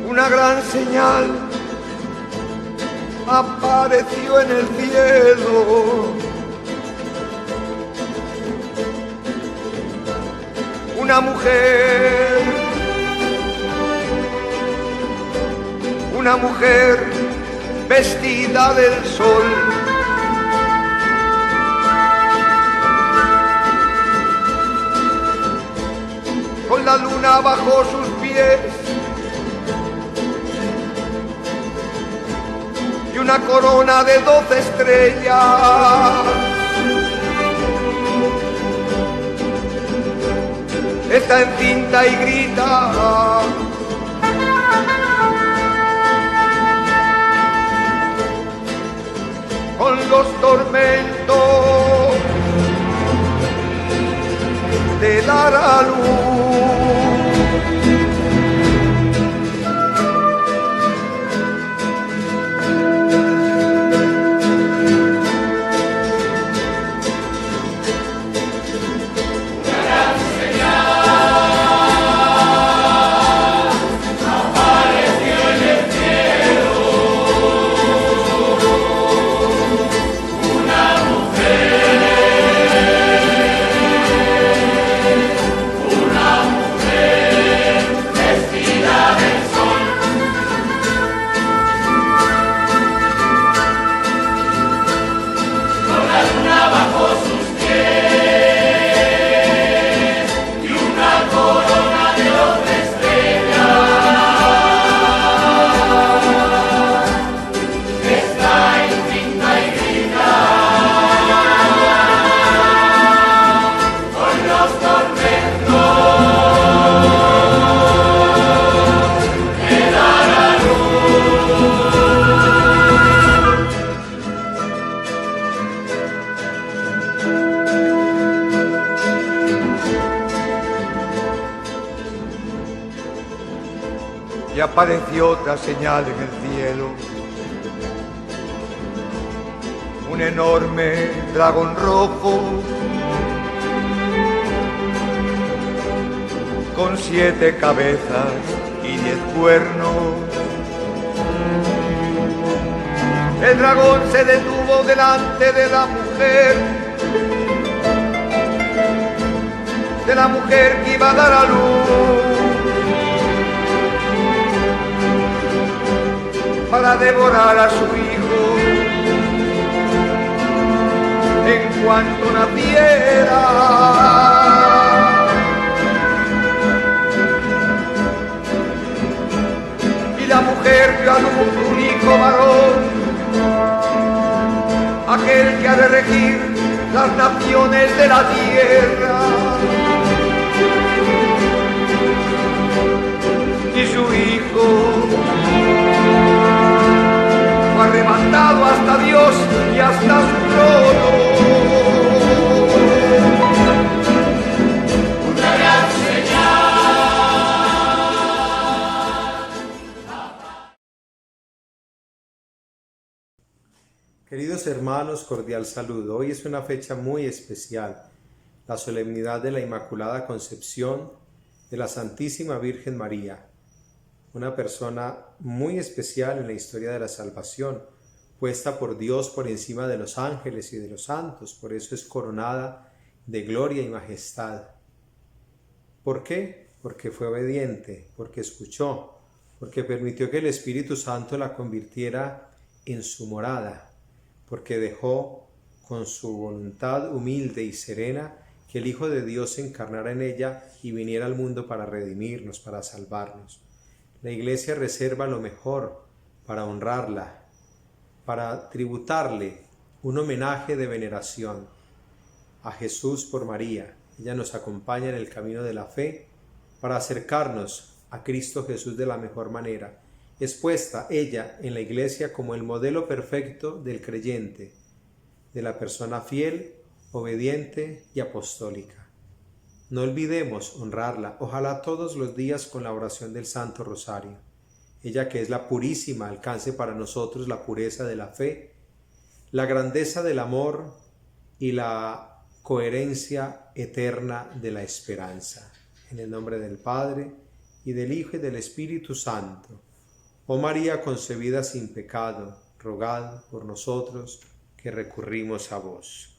Una gran señal apareció en el cielo. Una mujer vestida del sol. Con la luna bajo sus pies y una corona de 12 estrellas. Está encinta y grita. Con los tormentos de dar a luz. Y apareció otra señal en el cielo, un enorme dragón rojo con 7 cabezas y 10 cuernos. El dragón se detuvo delante de la mujer que iba a dar a luz, para devorar a su hijo en cuanto naciera. Y la mujer vio a un único varón, aquel que ha de regir las naciones de la tierra. Y su hijo arrebatado hasta Dios y hasta su trono. Una gran señal. Queridos hermanos, cordial saludo. Hoy es una fecha muy especial, la solemnidad de la Inmaculada Concepción de la Santísima Virgen María. Una persona muy especial en la historia de la salvación, puesta por Dios por encima de los ángeles y de los santos, por eso es coronada de gloria y majestad. ¿Por qué? Porque fue obediente, porque escuchó, porque permitió que el Espíritu Santo la convirtiera en su morada, porque dejó con su voluntad humilde y serena, que el Hijo de Dios se encarnara en ella y viniera al mundo para redimirnos, para salvarnos. La Iglesia reserva lo mejor para honrarla, para tributarle un homenaje de veneración a Jesús por María. Ella nos acompaña en el camino de la fe para acercarnos a Cristo Jesús de la mejor manera. Es puesta ella en la Iglesia como el modelo perfecto del creyente, de la persona fiel, obediente y apostólica. No olvidemos honrarla, ojalá todos los días con la oración del Santo Rosario. Ella que es la purísima alcance para nosotros la pureza de la fe, la grandeza del amor y la coherencia eterna de la esperanza. En el nombre del Padre, y del Hijo, y del Espíritu Santo. Oh María concebida sin pecado, rogad por nosotros que recurrimos a vos.